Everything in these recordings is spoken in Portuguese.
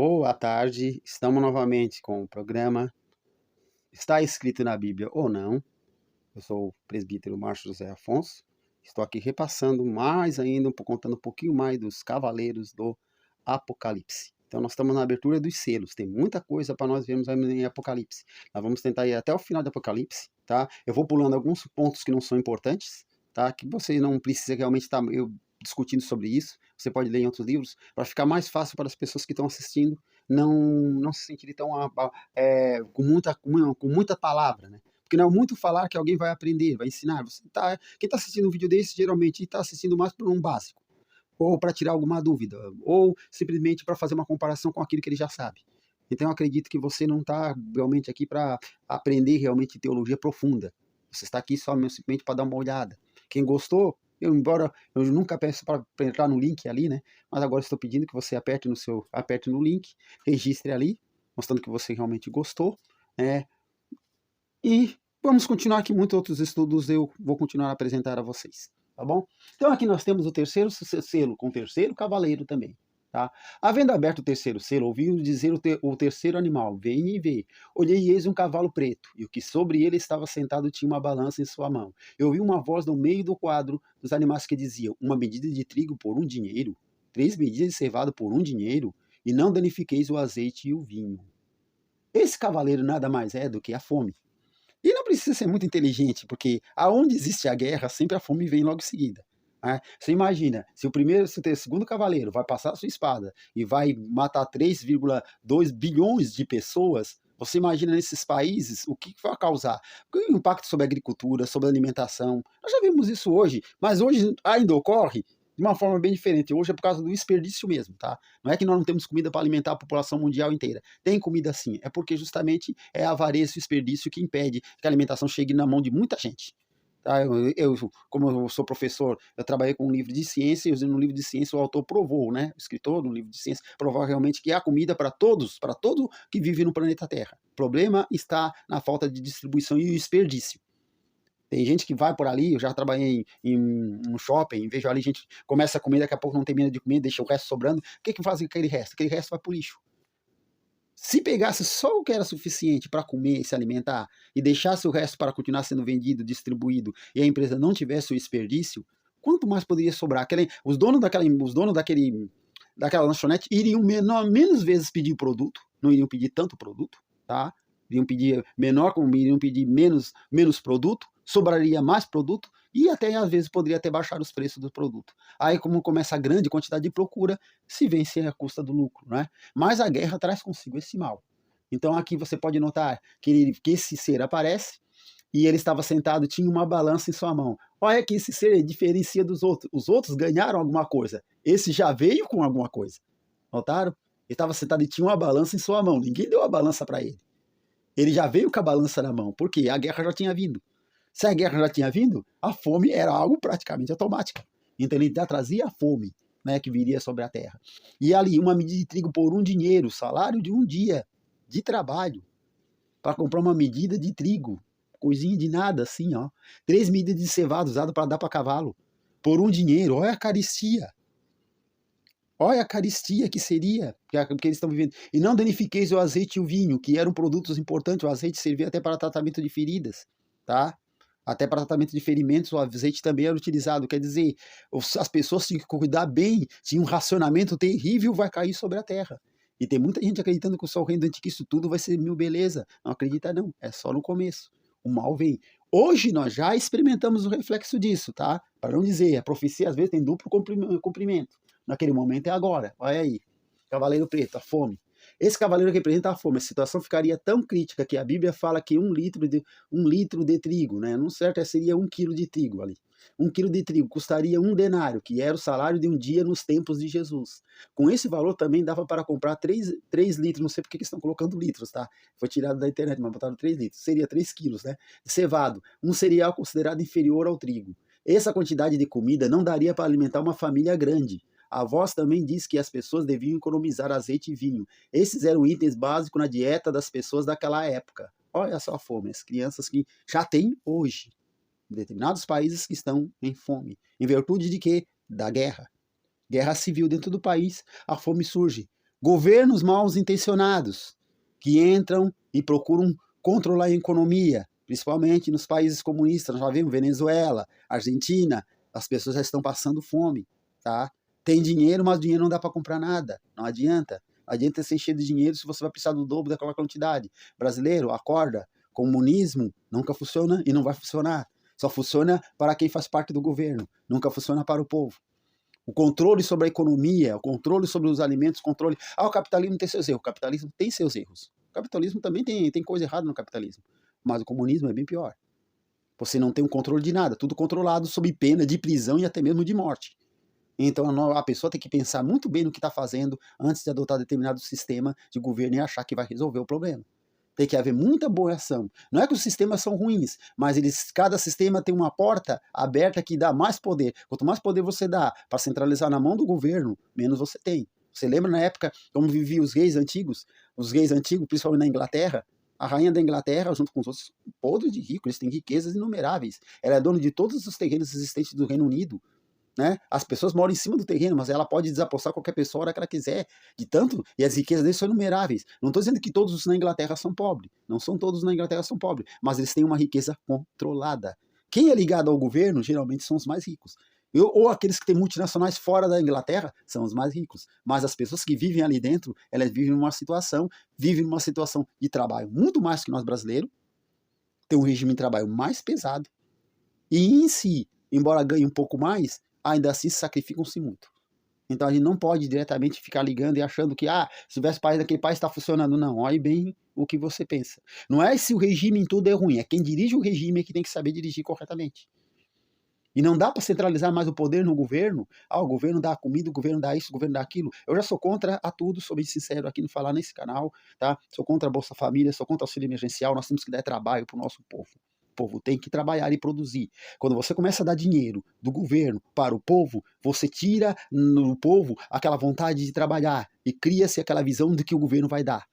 Boa tarde, estamos novamente com o programa Está Escrito na Bíblia ou Não? Eu sou o presbítero Márcio José Afonso, estou aqui repassando mais ainda, contando um pouquinho mais dos cavaleiros do Apocalipse. Então nós estamos na abertura dos selos, tem muita coisa para nós vermos em Apocalipse. Nós vamos tentar ir até o final do Apocalipse, tá? Eu vou pulando alguns pontos que não são importantes, tá? Que você não precisa realmente estar discutindo sobre isso, você pode ler em outros livros, para ficar mais fácil para as pessoas que estão assistindo não se sentirem tão com muita palavra, né? Porque não é muito falar que alguém vai aprender, vai ensinar. Quem está assistindo um vídeo desse geralmente está assistindo mais por um básico, ou para tirar alguma dúvida, ou simplesmente para fazer uma comparação com aquilo que ele já sabe. Então eu acredito que você não está realmente aqui para aprender realmente teologia profunda. Você está aqui só simplesmente para dar uma olhada. Quem gostou, embora eu nunca peço para entrar no link ali, né? Mas agora estou pedindo que você aperte no link, registre ali, mostrando que você realmente gostou, né? E vamos continuar aqui, muitos outros estudos eu vou continuar a apresentar a vocês, tá bom? Então aqui nós temos o terceiro selo com o terceiro cavaleiro também, tá? Havendo aberto o terceiro selo, ouvi dizer o terceiro animal, vem e vê. Olhei e eis um cavalo preto, e o que sobre ele estava sentado tinha uma balança em sua mão. Eu ouvi uma voz no meio do quadro dos animais que dizia, uma medida de trigo por um dinheiro, 3 medidas de cevado por um dinheiro, e não danifiqueis o azeite e o vinho. Esse cavaleiro nada mais é do que a fome. E não precisa ser muito inteligente, porque aonde existe a guerra, sempre a fome vem logo em seguida. Né? Você imagina, se o segundo cavaleiro vai passar a sua espada e vai matar 3,2 bilhões de pessoas, você imagina nesses países o que vai causar? O impacto sobre a agricultura, sobre a alimentação. Nós já vimos isso hoje, mas hoje ainda ocorre de uma forma bem diferente. Hoje é por causa do desperdício mesmo, tá? Não é que nós não temos comida para alimentar a população mundial inteira. Tem comida sim, é porque justamente é a avareza e o desperdício que impede que a alimentação chegue na mão de muita gente. Tá? Como eu sou professor, eu trabalhei com um livro de ciência, e no livro de ciência o autor provou, né? O escritor no livro de ciência provou realmente que há comida para todo que vive no planeta Terra. O problema está na falta de distribuição e o desperdício. Tem gente que vai por ali, eu já trabalhei em um shopping, vejo ali gente começa a comer, daqui a pouco não termina de comer, deixa o resto sobrando. O que faz com aquele resto? Aquele resto vai pro lixo. Se pegasse só o que era suficiente para comer e se alimentar e deixasse o resto para continuar sendo vendido, distribuído e a empresa não tivesse o desperdício, quanto mais poderia sobrar? Os donos daquela lanchonete iriam menos vezes pedir produto, não iriam pedir tanto produto, tá? Iriam pedir menor, como iriam pedir menos produto, sobraria mais produto e até às vezes poderia até baixar os preços do produto. Aí, como começa a grande quantidade de procura, se vence a custa do lucro, né? Mas a guerra traz consigo esse mal. Então aqui você pode notar que esse ser aparece e ele estava sentado, tinha uma balança em sua mão. Olha que esse ser diferencia dos outros. Os outros ganharam alguma coisa. Esse já veio com alguma coisa. Notaram? Ele estava sentado e tinha uma balança em sua mão. Ninguém deu a balança para ele. Ele já veio com a balança na mão, porque a guerra já tinha vindo. Se a guerra já tinha vindo, a fome era algo praticamente automático. Então ele já trazia a fome, né, que viria sobre a terra. E ali, uma medida de trigo por um dinheiro, salário de um dia de trabalho, para comprar uma medida de trigo, coisinha de nada assim, ó. 3 medidas de cevado usado para dar para cavalo, por um dinheiro. Olha a caristia. Olha a caristia que seria, que eles estão vivendo. E não danifiqueis o azeite e o vinho, que eram produtos importantes. O azeite servia até para tratamento de feridas, tá? Até para tratamento de ferimentos, o azeite também era utilizado. Quer dizer, as pessoas tinham que cuidar bem, tinha um racionamento terrível, vai cair sobre a terra. E tem muita gente acreditando que só o reino do anticristo tudo vai ser mil beleza. Não acredita não, é só no começo. O mal vem. Hoje nós já experimentamos o reflexo disso, tá? Para não dizer, a profecia às vezes tem duplo cumprimento. Naquele momento é agora, olha aí. Cavaleiro preto, a fome. Esse cavaleiro representa a fome. A situação ficaria tão crítica que a Bíblia fala que um litro de trigo, né? Não certo, seria 1 quilo de trigo ali. 1 quilo de trigo custaria 1 denário, que era o salário de um dia nos tempos de Jesus. Com esse valor também dava para comprar 3 litros, não sei porque que estão colocando litros, tá? Foi tirado da internet, mas botaram 3 litros. Seria 3 quilos, né? De cevado, um cereal considerado inferior ao trigo. Essa quantidade de comida não daria para alimentar uma família grande. A voz também diz que as pessoas deviam economizar azeite e vinho. Esses eram itens básicos na dieta das pessoas daquela época. Olha só a fome, as crianças que já têm hoje, em determinados países que estão em fome. Em virtude de quê? Da guerra. Guerra civil dentro do país, a fome surge. Governos mal intencionados que entram e procuram controlar a economia, principalmente nos países comunistas. Nós já vimos Venezuela, Argentina, as pessoas já estão passando fome, tá? Tem dinheiro, mas o dinheiro não dá para comprar nada. Não adianta. Não adianta ser cheio de dinheiro se você vai precisar do dobro daquela quantidade. Brasileiro, acorda. Comunismo nunca funciona e não vai funcionar. Só funciona para quem faz parte do governo. Nunca funciona para o povo. O controle sobre a economia, o controle sobre os alimentos, controle. O capitalismo tem seus erros. O capitalismo tem seus erros. O capitalismo também tem coisa errada no capitalismo. Mas o comunismo é bem pior. Você não tem um controle de nada. Tudo controlado sob pena de prisão e até mesmo de morte. Então a pessoa tem que pensar muito bem no que está fazendo antes de adotar determinado sistema de governo e achar que vai resolver o problema. Tem que haver muita boa ação. Não é que os sistemas são ruins, mas cada sistema tem uma porta aberta que dá mais poder. Quanto mais poder você dá para centralizar na mão do governo, menos você tem. Você lembra na época como viviam os reis antigos? Os reis antigos, principalmente na Inglaterra, a rainha da Inglaterra, junto com os outros, podres de ricos, eles têm riquezas inumeráveis. Ela é dona de todos os terrenos existentes do Reino Unido. Né? As pessoas moram em cima do terreno, mas ela pode desapossar qualquer pessoa a hora que ela quiser, de tanto, e as riquezas deles são inumeráveis. Não estou dizendo que todos na Inglaterra são pobres, não são todos na Inglaterra são pobres, mas eles têm uma riqueza controlada. Quem é ligado ao governo, geralmente, são os mais ricos. Ou aqueles que têm multinacionais fora da Inglaterra, são os mais ricos. Mas as pessoas que vivem ali dentro, elas vivem numa situação de trabalho muito mais que nós brasileiros, tem um regime de trabalho mais pesado, e em si, embora ganhe um pouco mais, ainda assim sacrificam-se muito. Então a gente não pode diretamente ficar ligando e achando que, se tivesse país daquele país está funcionando. Não, olhe bem o que você pensa. Não é se o regime em tudo é ruim, é quem dirige o regime que tem que saber dirigir corretamente. E não dá para centralizar mais o poder no governo. O governo dá comida, o governo dá isso, o governo dá aquilo. Eu já sou contra a tudo, sou bem sincero aqui no falar nesse canal, tá? Sou contra a Bolsa Família, sou contra o auxílio emergencial, nós temos que dar trabalho para o nosso povo. O povo tem que trabalhar e produzir. Quando você começa a dar dinheiro do governo para o povo, você tira no povo aquela vontade de trabalhar e cria-se aquela visão de que o governo vai dar.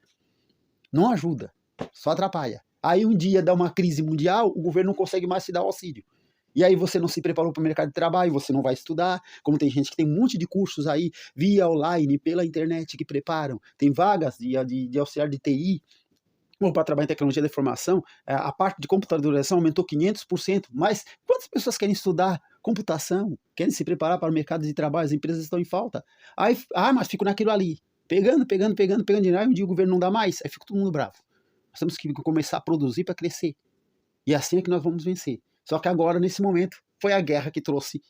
Não ajuda, só atrapalha. Aí um dia dá uma crise mundial, o governo não consegue mais te dar o auxílio. E aí você não se preparou para o mercado de trabalho, você não vai estudar, como tem gente que tem um monte de cursos aí, via online, pela internet, que preparam, tem vagas de auxiliar de TI, ou para trabalhar em tecnologia da informação, a parte de computadorização aumentou 500%, mas quantas pessoas querem estudar computação, querem se preparar para o mercado de trabalho, as empresas estão em falta. Aí, mas fico naquilo ali, pegando dinheiro, aí um dia o governo não dá mais, aí fica todo mundo bravo. Nós temos que começar a produzir para crescer, e assim é que nós vamos vencer. Só que agora, nesse momento, foi a guerra que trouxe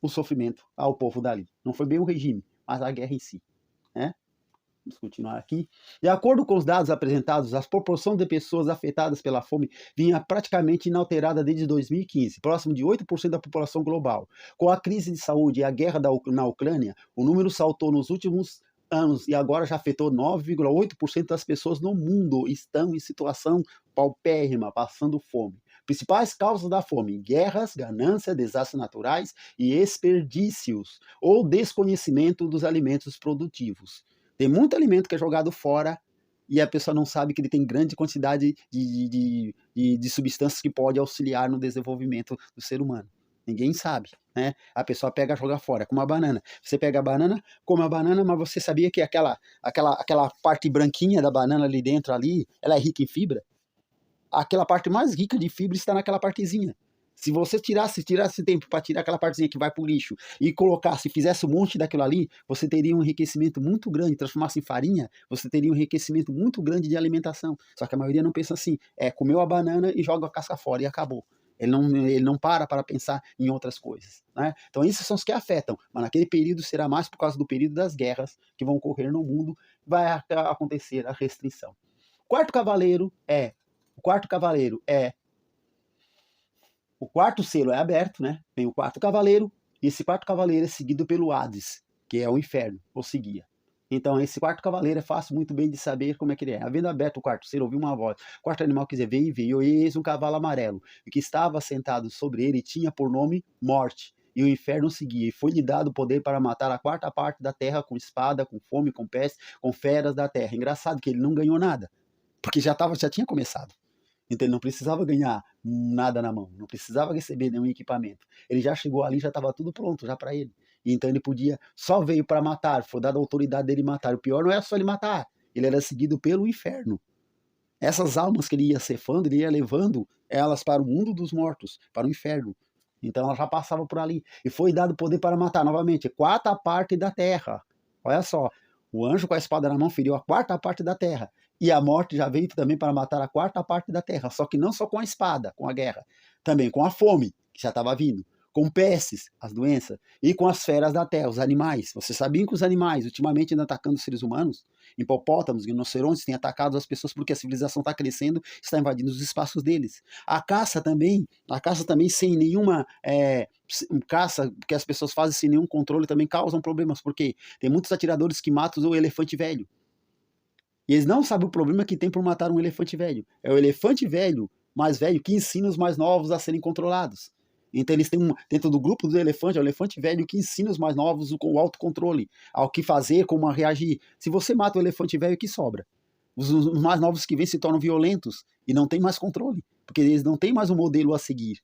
o sofrimento ao povo dali. Não foi bem o regime, mas a guerra em si, né? Vamos continuar aqui. De acordo com os dados apresentados, a proporção de pessoas afetadas pela fome vinha praticamente inalterada desde 2015, próximo de 8% da população global. Com a crise de saúde e a guerra na Ucrânia, o número saltou nos últimos anos e agora já afetou 9,8% das pessoas no mundo estão em situação paupérrima, passando fome. Principais causas da fome: guerras, ganância, desastres naturais e desperdícios ou desconhecimento dos alimentos produtivos. Tem muito alimento que é jogado fora e a pessoa não sabe que ele tem grande quantidade de substâncias que pode auxiliar no desenvolvimento do ser humano. Ninguém sabe, né? A pessoa pega e joga fora, como a banana. Você pega a banana, come a banana, mas você sabia que aquela parte branquinha da banana ali dentro, ela é rica em fibra? Aquela parte mais rica de fibra está naquela partezinha. Se você tirasse tempo para tirar aquela partezinha que vai para o lixo e colocasse, fizesse um monte daquilo ali, você teria um enriquecimento muito grande, transformasse em farinha, você teria um enriquecimento muito grande de alimentação. Só que a maioria não pensa assim, comeu a banana e joga a casca fora e acabou. Ele não para pensar em outras coisas, né? Então esses são os que afetam, mas naquele período será mais por causa do período das guerras que vão ocorrer no mundo, vai acontecer a restrição. O quarto cavaleiro é o quarto selo é aberto, né? Vem o quarto cavaleiro, e esse quarto cavaleiro é seguido pelo Hades, que é o inferno, ou seguia. Então, esse quarto cavaleiro é fácil muito bem de saber como é que ele é. Havendo aberto o quarto selo, ouviu uma voz. O quarto animal quer dizer, veio e veio, eis um cavalo amarelo, e que estava sentado sobre ele tinha por nome Morte. E o inferno seguia, e foi-lhe dado poder para matar a quarta parte da terra com espada, com fome, com peste, com feras da terra. Engraçado que ele não ganhou nada, porque já tinha começado. Então ele não precisava ganhar nada na mão, não precisava receber nenhum equipamento. Ele já chegou ali, já estava tudo pronto já para ele. E então ele podia, só veio para matar, foi dada a autoridade dele matar. O pior não era só ele matar, ele era seguido pelo inferno. Essas almas que ele ia cefando, ele ia levando elas para o mundo dos mortos, para o inferno. Então ela já passava por ali. E foi dado poder para matar novamente, quarta parte da terra. Olha só, o anjo com a espada na mão feriu a quarta parte da terra. E a morte já veio também para matar a quarta parte da terra. Só que não só com a espada, com a guerra. Também com a fome, que já estava vindo. Com pestes, as doenças. E com as feras da terra, os animais. Vocês sabiam que os animais, ultimamente, andam atacando os seres humanos? Hipopótamos, rinocerontes têm atacado as pessoas porque a civilização está crescendo, está invadindo os espaços deles. A caça também sem nenhuma caça que as pessoas fazem sem nenhum controle também causam problemas, porque tem muitos atiradores que matam o elefante velho. E eles não sabem o problema que tem por matar um elefante velho. É o elefante velho, mais velho, que ensina os mais novos a serem controlados. Então eles têm dentro do grupo do elefante, é o elefante velho que ensina os mais novos com o autocontrole, ao que fazer, como reagir. Se você mata o elefante velho, o que sobra? Os mais novos que vêm se tornam violentos e não têm mais controle, porque eles não têm mais um modelo a seguir.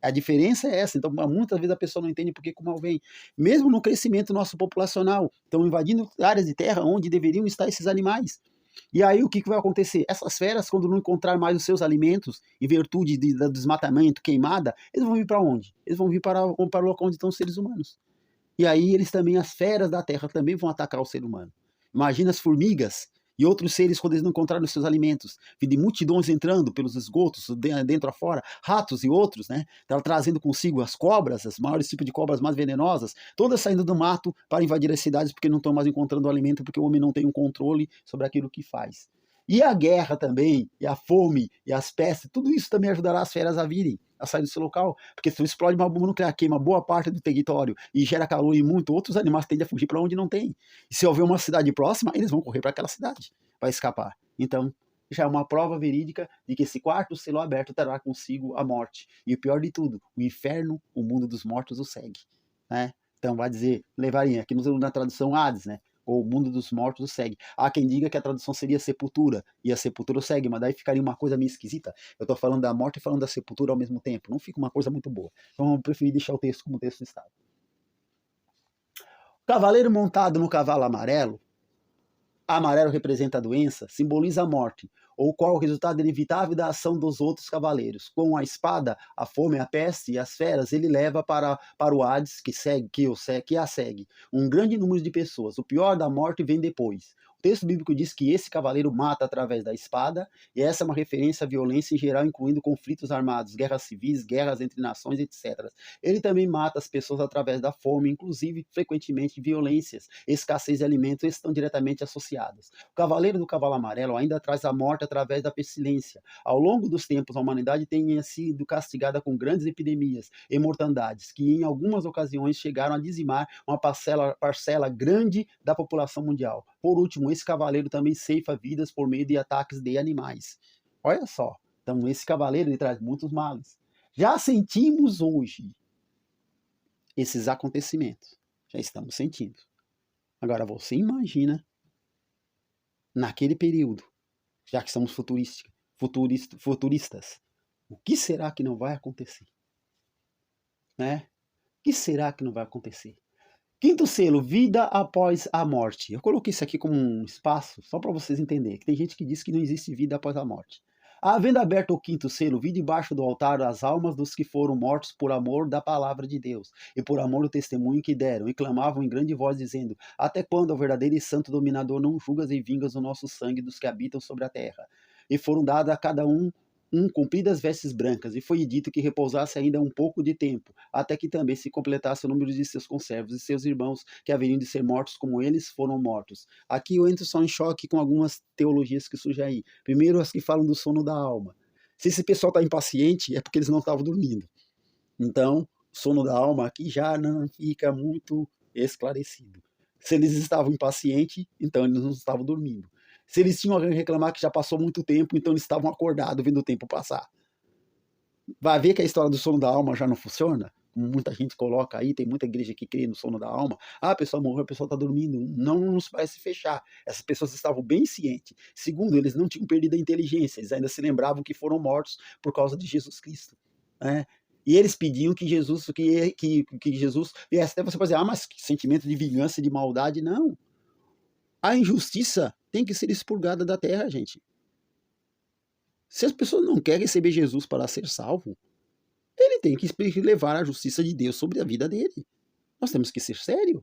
A diferença é essa. Então, muitas vezes a pessoa não entende por que o mal vem. Mesmo no crescimento nosso populacional, estão invadindo áreas de terra onde deveriam estar esses animais. E aí o que vai acontecer? Essas feras, quando não encontrar mais os seus alimentos, em virtude do desmatamento, queimada, eles vão vir para onde? Eles vão vir para o local onde estão os seres humanos. E aí eles também, as feras da terra, também vão atacar o ser humano. Imagina as formigas e outros seres quando eles não encontraram os seus alimentos. De multidões entrando pelos esgotos, dentro a fora, ratos e outros, né? Trazendo consigo as cobras, as maiores tipos de cobras mais venenosas, todas saindo do mato para invadir as cidades porque não estão mais encontrando alimento, porque o homem não tem um controle sobre aquilo que faz. E a guerra também, e a fome, e as pestes, tudo isso também ajudará as feras a virem, a sair do seu local. Porque se explode uma bomba nuclear, queima boa parte do território e gera calor e muito, outros animais tendem a fugir para onde não tem. E se houver uma cidade próxima, eles vão correr para aquela cidade, para escapar. Então, já é uma prova verídica de que esse quarto selo aberto terá consigo a morte. E o pior de tudo, o inferno, o mundo dos mortos o segue. Né? Então vai dizer, levaria, aqui na tradução Hades, né? Ou o mundo dos mortos o segue. Há quem diga que a tradução seria sepultura, e a sepultura o segue, mas daí ficaria uma coisa meio esquisita. Eu estou falando da morte e falando da sepultura ao mesmo tempo. Não fica uma coisa muito boa. Então eu preferi deixar o texto como o texto está. O cavaleiro montado no cavalo amarelo, amarelo representa a doença, simboliza a morte, ou qual o resultado inevitável da ação dos outros cavaleiros. Com a espada, a fome, a peste e as feras, ele leva para o Hades, que a segue, um grande número de pessoas. O pior da morte vem depois. O texto bíblico diz que esse cavaleiro mata através da espada, e essa é uma referência à violência em geral, incluindo conflitos armados, guerras civis, guerras entre nações, etc. Ele também mata as pessoas através da fome, inclusive, frequentemente, violências, escassez de alimentos estão diretamente associadas. O cavaleiro do cavalo amarelo ainda traz a morte através da pestilência. Ao longo dos tempos, a humanidade tem sido castigada com grandes epidemias e mortandades, que em algumas ocasiões chegaram a dizimar uma parcela grande da população mundial. Por último, esse cavaleiro também ceifa vidas por meio de ataques de animais. Olha só, então esse cavaleiro ele traz muitos males. Já sentimos hoje esses acontecimentos. Já estamos sentindo. Agora você imagina naquele período, já que somos futuristas, o que será que não vai acontecer? Né? O que será que não vai acontecer? Quinto selo, vida após a morte. Eu coloquei isso aqui como um espaço, só para vocês entenderem, que tem gente que diz que não existe vida após a morte. Havendo aberto o quinto selo, vi debaixo do altar as almas dos que foram mortos por amor da palavra de Deus, e por amor do testemunho que deram, e clamavam em grande voz, dizendo: Até quando, o verdadeiro e santo dominador, não julgas e vingas o nosso sangue dos que habitam sobre a terra? E foram dadas a cada um compridas vestes brancas, e foi dito que repousasse ainda um pouco de tempo, até que também se completasse o número de seus conservos e seus irmãos, que haveriam de ser mortos como eles foram mortos. Aqui eu entro só em choque com algumas teologias que surgem aí. Primeiro, as que falam do sono da alma. Se esse pessoal está impaciente, é porque eles não estavam dormindo. Então, o sono da alma aqui já não fica muito esclarecido. Se eles estavam impacientes, então eles não estavam dormindo. Se eles tinham alguém reclamar que já passou muito tempo, então eles estavam acordados vendo o tempo passar. Vai ver que a história do sono da alma já não funciona? Como muita gente coloca aí, tem muita igreja que crê no sono da alma. Ah, a pessoa morreu, a pessoa está dormindo. Não nos parece fechar. Essas pessoas estavam bem cientes. Segundo, eles não tinham perdido a inteligência, eles ainda se lembravam que foram mortos por causa de Jesus Cristo. Né? E eles pediam que Jesus viesse. Até você pode dizer, mas que sentimento de vingança, de maldade. Não. A injustiça tem que ser expurgada da terra, gente. Se as pessoas não querem receber Jesus para ser salvo, ele tem que levar a justiça de Deus sobre a vida dele. Nós temos que ser sérios.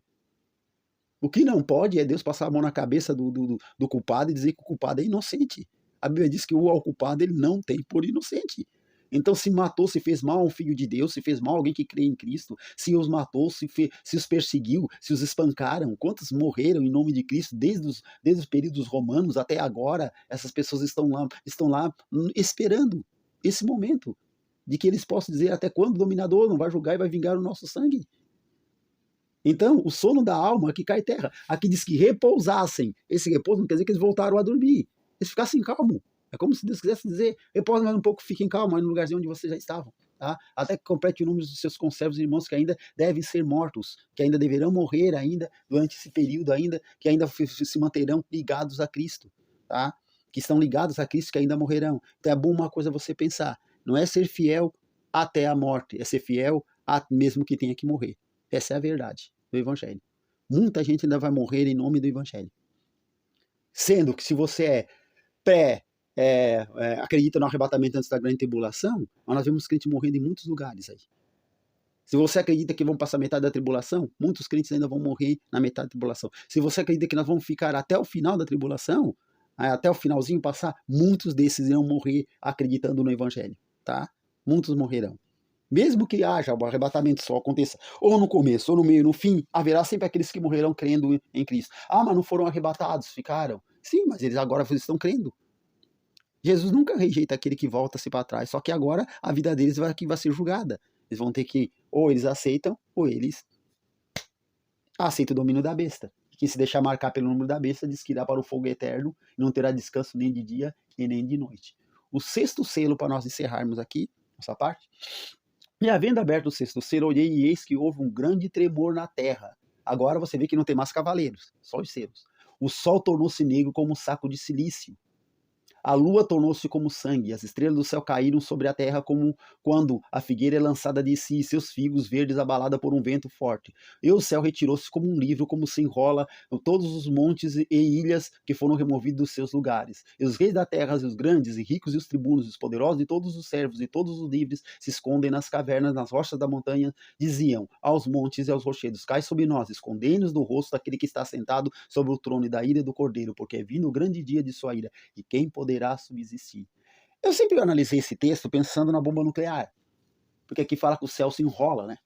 O que não pode é Deus passar a mão na cabeça do culpado e dizer que o culpado é inocente. A Bíblia diz que o culpado ele não tem por inocente. Então, se matou, se fez mal a um filho de Deus, se fez mal a alguém que crê em Cristo, se os matou, se os perseguiu, se os espancaram, quantos morreram em nome de Cristo desde os períodos romanos até agora, essas pessoas estão lá esperando esse momento de que eles possam dizer até quando o dominador não vai julgar e vai vingar o nosso sangue. Então, o sono da alma que cai terra. Aqui diz que repousassem. Esse repouso não quer dizer que eles voltaram a dormir. Eles ficassem calmos. É como se Deus quisesse dizer, repousem mais um pouco, fiquem calmos aí no lugarzinho onde vocês já estavam. Tá? Até que complete o número dos seus conservos e irmãos que ainda devem ser mortos, que ainda deverão morrer ainda durante esse período ainda, que ainda se manterão ligados a Cristo. Tá? Que estão ligados a Cristo, que ainda morrerão. Então é bom uma coisa você pensar. Não é ser fiel até a morte, é ser fiel mesmo que tenha que morrer. Essa é a verdade do Evangelho. Muita gente ainda vai morrer em nome do Evangelho. Sendo que se você acredita no arrebatamento antes da grande tribulação, nós vemos crentes morrendo em muitos lugares aí. Se você acredita que vão passar metade da tribulação, muitos crentes ainda vão morrer na metade da tribulação. Se você acredita que nós vamos ficar até o final da tribulação, até o finalzinho passar, muitos desses irão morrer acreditando no Evangelho. Tá? Muitos morrerão. Mesmo que haja o arrebatamento só aconteça ou no começo, ou no meio, no fim, haverá sempre aqueles que morrerão crendo em Cristo. Mas não foram arrebatados, ficaram. Sim, mas eles agora estão crendo. Jesus nunca rejeita aquele que volta-se para trás, só que agora a vida deles vai ser julgada. Eles vão ter que, ou eles aceitam, ou eles aceitam o domínio da besta. Quem se deixar marcar pelo número da besta diz que irá para o fogo eterno e não terá descanso nem de dia e nem de noite. O sexto selo, para nós encerrarmos aqui, essa parte. E havendo aberto o sexto selo, olhei e eis que houve um grande tremor na terra. Agora você vê que não tem mais cavaleiros, só os selos. O sol tornou-se negro como um saco de silício. A lua tornou-se como sangue, as estrelas do céu caíram sobre a terra como quando a figueira é lançada de si, e seus figos verdes abalada por um vento forte. E o céu retirou-se como um livro, como se enrola todos os montes e ilhas que foram removidos dos seus lugares. E os reis da terra, e os grandes e ricos, e os tribunos, e os poderosos, e todos os servos, e todos os livres, se escondem nas cavernas, nas rochas da montanha, diziam aos montes e aos rochedos, cai sobre nós, escondei-nos do rosto daquele que está sentado sobre o trono e da ira do cordeiro, porque é vindo o grande dia de sua ira, e quem poderá subsistir. Eu sempre analisei esse texto pensando na bomba nuclear, porque aqui fala que o céu se enrola, né?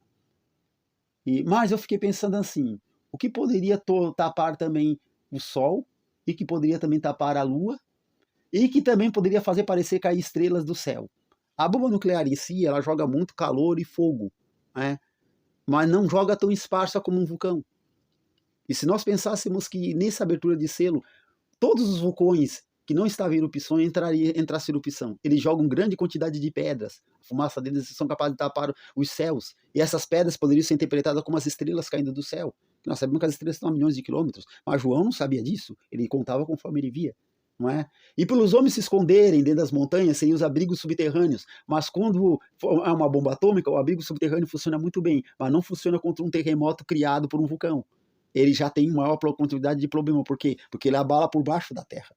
Mas eu fiquei pensando assim, o que poderia tapar também o sol, e que poderia também tapar a lua, e que também poderia fazer parecer cair estrelas do céu. A bomba nuclear em si, ela joga muito calor e fogo, né? Mas não joga tão esparsa como um vulcão. E se nós pensássemos que nessa abertura de selo, todos os vulcões que não estavam em erupção entrasse em erupção. Eles jogam grande quantidade de pedras. A fumaça deles são capazes de tapar os céus. E essas pedras poderiam ser interpretadas como as estrelas caindo do céu. Nós sabemos que as estrelas estão a milhões de quilômetros, mas João não sabia disso. Ele contava conforme ele via. Não é? E pelos homens se esconderem dentro das montanhas seriam os abrigos subterrâneos. Mas quando é uma bomba atômica, o abrigo subterrâneo funciona muito bem, mas não funciona contra um terremoto criado por um vulcão. Ele já tem maior quantidade de problema. Por quê? Porque ele abala por baixo da terra.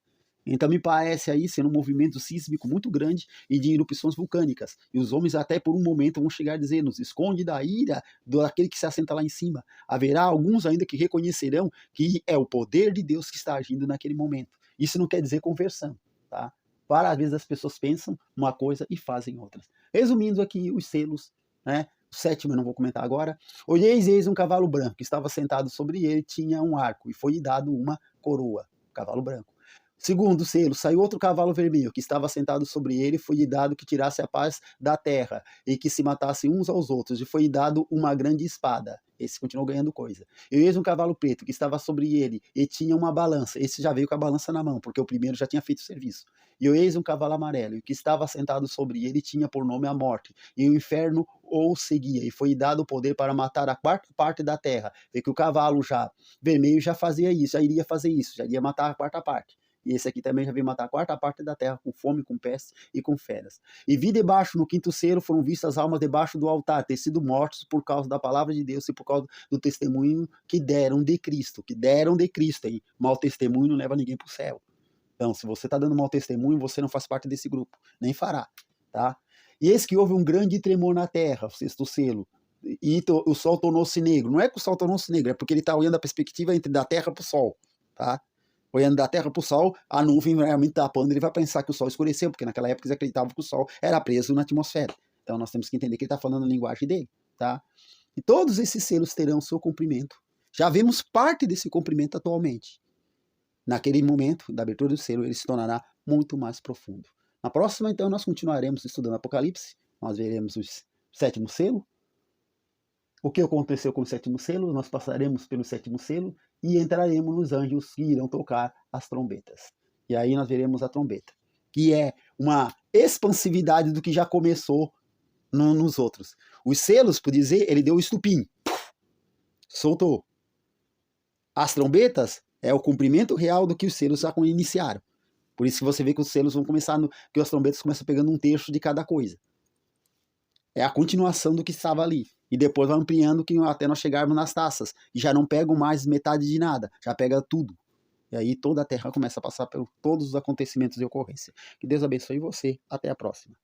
Então me parece aí ser um movimento sísmico muito grande e de erupções vulcânicas. E os homens até por um momento vão chegar a dizer, nos esconde da ira daquele que se assenta lá em cima. Haverá alguns ainda que reconhecerão que é o poder de Deus que está agindo naquele momento. Isso não quer dizer conversão, tá? Várias vezes as pessoas pensam uma coisa e fazem outras. Resumindo aqui os selos, né? O sétimo eu não vou comentar agora. Olhei e eis um cavalo branco, que estava sentado sobre ele, tinha um arco, e foi-lhe dado uma coroa, cavalo branco. Segundo selo, saiu outro cavalo vermelho, que estava sentado sobre ele, foi-lhe dado que tirasse a paz da terra, e que se matassem uns aos outros, e foi-lhe dado uma grande espada. Esse continuou ganhando coisa. E eis um cavalo preto, que estava sobre ele, e tinha uma balança. Esse já veio com a balança na mão, porque o primeiro já tinha feito o serviço. E eis um cavalo amarelo, e que estava sentado sobre ele, tinha por nome a morte, e o inferno o seguia, e foi dado o poder para matar a quarta parte da terra. Vê que o cavalo já vermelho já fazia isso, já iria fazer isso, já iria matar a quarta parte. E esse aqui também já veio matar a quarta parte da terra com fome, com peste e com feras. E vi debaixo, no quinto selo, foram vistas as almas debaixo do altar, ter sido mortos por causa da palavra de Deus e por causa do testemunho que deram de Cristo. Hein? Mau testemunho não leva ninguém para o céu. Então, se você está dando mau testemunho, você não faz parte desse grupo, nem fará, tá? E eis que houve um grande tremor na terra, o sexto selo, e o sol tornou-se negro. Não é que o sol tornou-se negro, é porque ele está olhando a perspectiva entre da terra para o sol, tá? Olhando da terra para o sol, a nuvem realmente tapando, ele vai pensar que o sol escureceu, porque naquela época eles acreditavam que o sol era preso na atmosfera. Então nós temos que entender que ele está falando a linguagem dele, tá? E todos esses selos terão seu cumprimento. Já vemos parte desse cumprimento atualmente. Naquele momento da abertura do selo, ele se tornará muito mais profundo. Na próxima, então, nós continuaremos estudando Apocalipse. Nós veremos o sétimo selo. O que aconteceu com o sétimo selo? Nós passaremos pelo sétimo selo e entraremos nos anjos que irão tocar as trombetas. E aí nós veremos a trombeta, que é uma expansividade do que já começou nos outros. Os selos, por dizer, ele deu o estupim. Soltou. As trombetas é o cumprimento real do que os selos já iniciaram. Por isso que você vê que os selos vão começar, que as trombetas começam pegando um terço de cada coisa. É a continuação do que estava ali. E depois vai ampliando até nós chegarmos nas taças. E já não pegam mais metade de nada, já pega tudo. E aí toda a terra começa a passar por todos os acontecimentos de ocorrência. Que Deus abençoe você. Até a próxima.